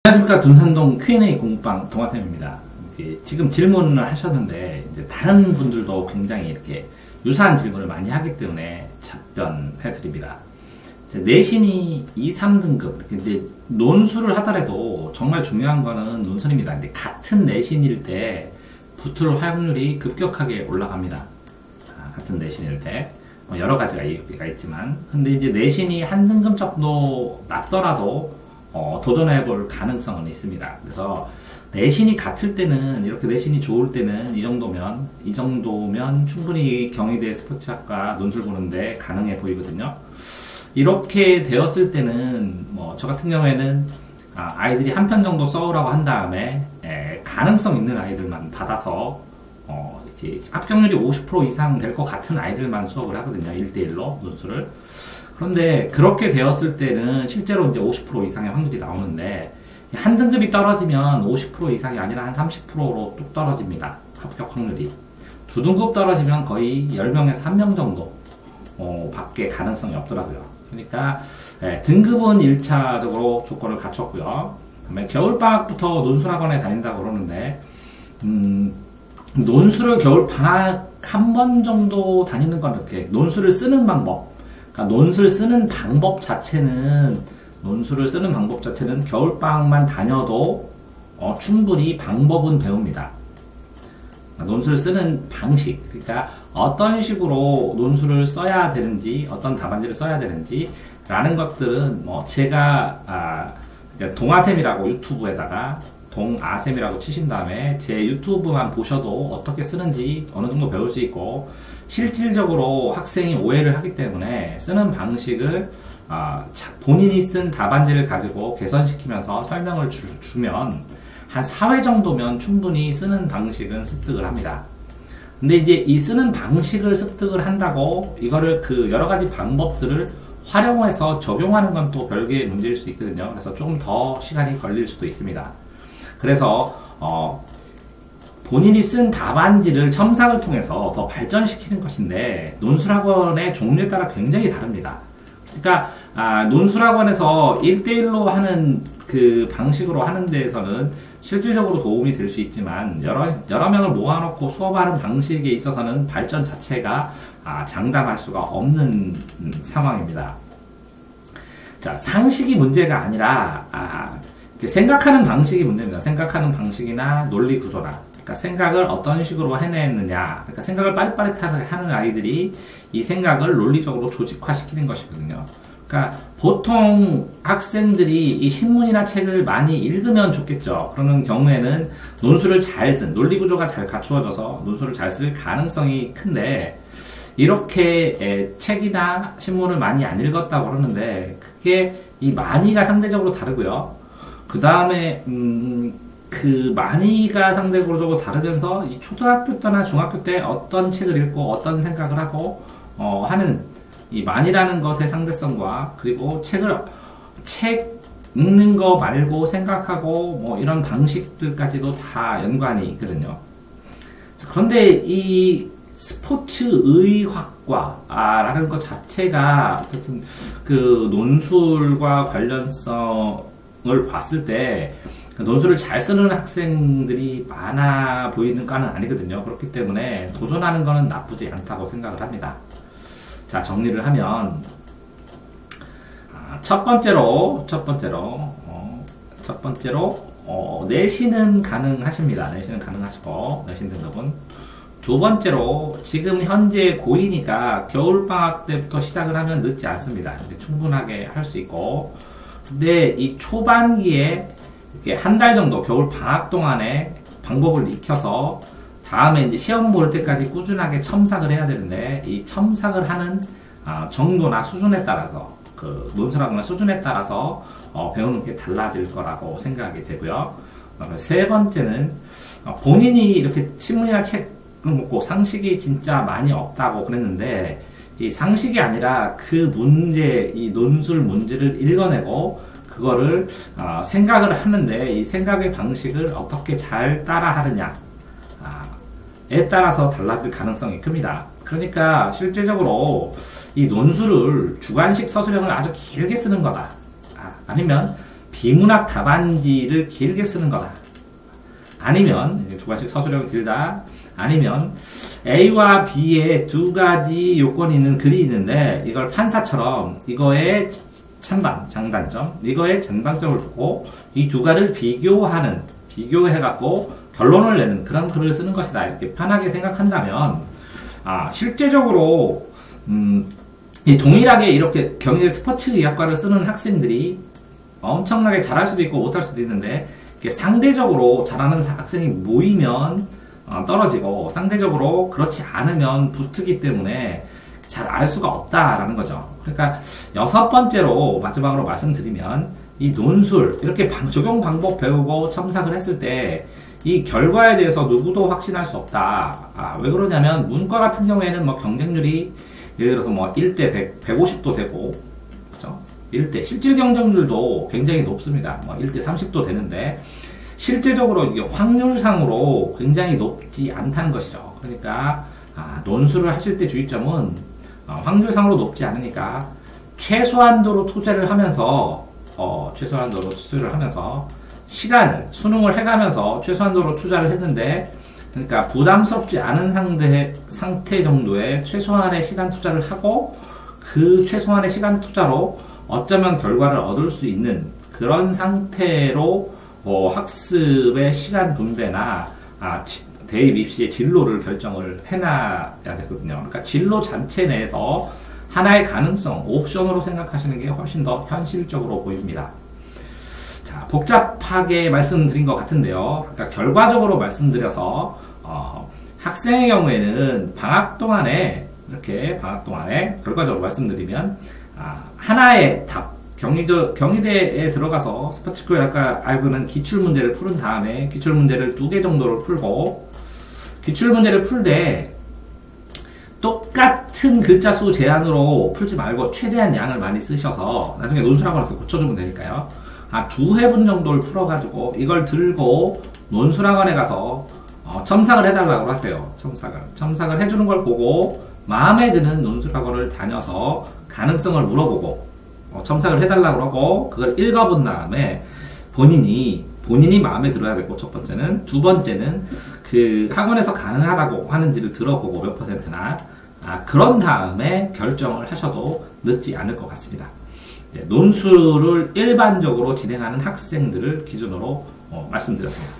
안녕하십니까. 둔산동 Q&A 공부방 동화쌤입니다. 지금 질문을 하셨는데 이제 다른 분들도 굉장히 이렇게 유사한 질문을 많이 하기 때문에 답변해 드립니다. 내신이 2, 3등급 이렇게 이제 논술을 하더라도 정말 중요한 거는 논술입니다. 근데 같은 내신일 때 붙을 확률이 급격하게 올라갑니다. 같은 내신일 때 여러 가지가 이유가 있지만, 근데 이제 내신이 한 등급 정도 낮더라도 도전해 볼 가능성은 있습니다. 그래서 내신이 같을 때는, 이렇게 내신이 좋을 때는 이 정도면 충분히 경희대 스포츠학과 논술 보는데 가능해 보이거든요. 이렇게 되었을 때는 저 같은 경우에는 아이들이 한 편 정도 써오라고 한 다음에 가능성 있는 아이들만 받아서 이렇게 합격률이 50% 이상 될 것 같은 아이들만 수업을 하거든요. 1대1로 논술을. 그런데 그렇게 되었을 때는 실제로 이제 50% 이상의 확률이 나오는데, 한 등급이 떨어지면 50% 이상이 아니라 한 30%로 뚝 떨어집니다. 합격 확률이. 두 등급 떨어지면 거의 10명에서 1명 정도 밖에 가능성이 없더라고요. 그러니까 등급은 1차적으로 조건을 갖췄고요. 그다음에 겨울방학부터 논술학원에 다닌다고 그러는데, 논술을 겨울방학 한 번 정도 다니는 건 이렇게 논술을 쓰는 방법, 그러니까 논술 쓰는 방법 자체는 겨울방학만 다녀도 충분히 방법은 배웁니다. 논술 쓰는 방식, 그러니까 어떤 식으로 논술을 써야 되는지, 어떤 답안지를 써야 되는지 라는 것들은 제가 동아쌤이라고 유튜브에다가 동아쌤이라고 치신 다음에 제 유튜브만 보셔도 어떻게 쓰는지 어느 정도 배울 수 있고, 실질적으로 학생이 오해를 하기 때문에 쓰는 방식을 본인이 쓴 답안지를 가지고 개선시키면서 설명을 주면 한 4회 정도면 충분히 쓰는 방식은 습득을 합니다. 근데 이제 이 쓰는 방식을 습득을 한다고 이거를 그 여러 가지 방법들을 활용해서 적용하는 건 또 별개의 문제일 수 있거든요. 그래서 조금 더 시간이 걸릴 수도 있습니다. 그래서 본인이 쓴 답안지를 첨삭을 통해서 더 발전시키는 것인데, 논술학원의 종류에 따라 굉장히 다릅니다. 그러니까 논술학원에서 1대1로 하는 그 방식으로 하는 데에서는 실질적으로 도움이 될 수 있지만, 여러 명을 모아놓고 수업하는 방식에 있어서는 발전 자체가 장담할 수가 없는 상황입니다. 자, 상식이 문제가 아니라 생각하는 방식이 문제입니다. 생각하는 방식이나 논리 구조나, 그러니까 생각을 어떤 식으로 해내느냐, 그러니까 생각을 빠릿빠릿하게 하는 아이들이 이 생각을 논리적으로 조직화시키는 것이거든요. 그러니까 보통 학생들이 이 신문이나 책을 많이 읽으면 좋겠죠. 그러는 경우에는 논술을 잘 쓴, 논리 구조가 잘 갖추어져서 논술을 잘 쓸 가능성이 큰데, 이렇게 책이나 신문을 많이 안 읽었다고 그러는데, 그게 이 많이가 상대적으로 다르고요. 그 다음에 그 많이가 상대적으로 다르면서 이 초등학교 때나 중학교 때 어떤 책을 읽고 어떤 생각을 하고 하는 이 많이라는 것의 상대성과, 그리고 책 읽는 거 말고 생각하고 이런 방식들까지도 다 연관이 있거든요. 그런데 이 스포츠 의학과라는 것 자체가 어쨌든 그 논술과 관련성을 봤을 때 논술을 잘 쓰는 학생들이 많아 보이는 과는 아니거든요. 그렇기 때문에 도전하는 거는 나쁘지 않다고 생각을 합니다. 자, 정리를 하면 첫 번째로 내신은 가능하십니다. 내신은 가능하시고, 내신 등급은. 두 번째로, 지금 현재 고2니까 겨울방학 때부터 시작을 하면 늦지 않습니다. 충분하게 할 수 있고, 근데 이 초반기에 이렇게 한 달 정도 겨울 방학 동안에 방법을 익혀서 다음에 이제 시험 볼 때까지 꾸준하게 첨삭을 해야 되는데, 이 첨삭을 하는 정도나 수준에 따라서, 그 논술학원의 수준에 따라서 배우는 게 달라질 거라고 생각이 되고요. 세 번째는 본인이 이렇게 신문이나 책을 먹고 상식이 진짜 많이 없다고 그랬는데, 이 상식이 아니라 그 문제, 이 논술 문제를 읽어내고 그거를 생각을 하는데, 이 생각의 방식을 어떻게 잘 따라 하느냐에 따라서 달라질 가능성이 큽니다. 그러니까 실제적으로 이 논술을 주관식 서술형을 아주 길게 쓰는 거다, 아니면 비문학 답안지를 길게 쓰는 거다. 아니면 주관식 서술형이 길다. 아니면 A와 B의 두 가지 요건이 있는 글이 있는데 이걸 판사처럼 이거의 찬반, 장단점, 이거의 전방점을 보고 이 두 가지를 비교해갖고 결론을 내는 그런 글을 쓰는 것이다. 이렇게 편하게 생각한다면 실제적으로 이 동일하게 이렇게 경희대 스포츠의학과를 쓰는 학생들이 엄청나게 잘할 수도 있고 못할 수도 있는데 상대적으로 잘하는 학생이 모이면 떨어지고 상대적으로 그렇지 않으면 붙기 때문에 잘 알 수가 없다라는 거죠. 그러니까 여섯 번째로 마지막으로 말씀드리면 이 논술 이렇게 적용 방법 배우고 첨삭을 했을 때 이 결과에 대해서 누구도 확신할 수 없다. 왜 그러냐면 문과 같은 경우에는 뭐 경쟁률이 예를 들어서 뭐 1대 100, 150도 되고 그렇죠? 1대 실질 경쟁률도 굉장히 높습니다. 뭐 1대 30도 되는데 실제적으로 이게 확률상으로 굉장히 높지 않다는 것이죠. 그러니까 논술을 하실 때 주의점은 확률상으로 높지 않으니까 최소한도로 투자를 하면서 시간을 수능을 해가면서 최소한도로 투자를 했는데 그러니까 부담스럽지 않은 상태 정도의 최소한의 시간 투자를 하고 그 최소한의 시간 투자로 어쩌면 결과를 얻을 수 있는 그런 상태로 학습의 시간 분배나 대입 입시의 진로를 결정을 해놔야 되거든요. 그러니까 진로 자체 내에서 하나의 가능성, 옵션으로 생각하시는 게 훨씬 더 현실적으로 보입니다. 자, 복잡하게 말씀드린 것 같은데요. 그러니까 결과적으로 말씀드려서 학생의 경우에는 방학 동안에 결과적으로 말씀드리면 하나의 답, 경희대에 들어가서 스포츠교육학과 알고는 기출문제를 푸른 다음에 기출문제를 2개 정도를 풀고 기출문제를 풀 때 똑같은 글자 수 제한으로 풀지 말고 최대한 양을 많이 쓰셔서 나중에 논술하고 나서 고쳐주면 되니까요. 2회분 정도를 풀어가지고 이걸 들고 논술학원에 가서 첨삭을 해달라고 하세요. 첨삭을 해주는 걸 보고 마음에 드는 논술학원을 다녀서 가능성을 물어보고 첨삭을 해달라고 하고 그걸 읽어본 다음에 본인이 마음에 들어야 되고 첫 번째는 두 번째는 그 학원에서 가능하다고 하는지를 들어보고 몇 %나 그런 다음에 결정을 하셔도 늦지 않을 것 같습니다. 논술을 일반적으로 진행하는 학생들을 기준으로 말씀드렸습니다.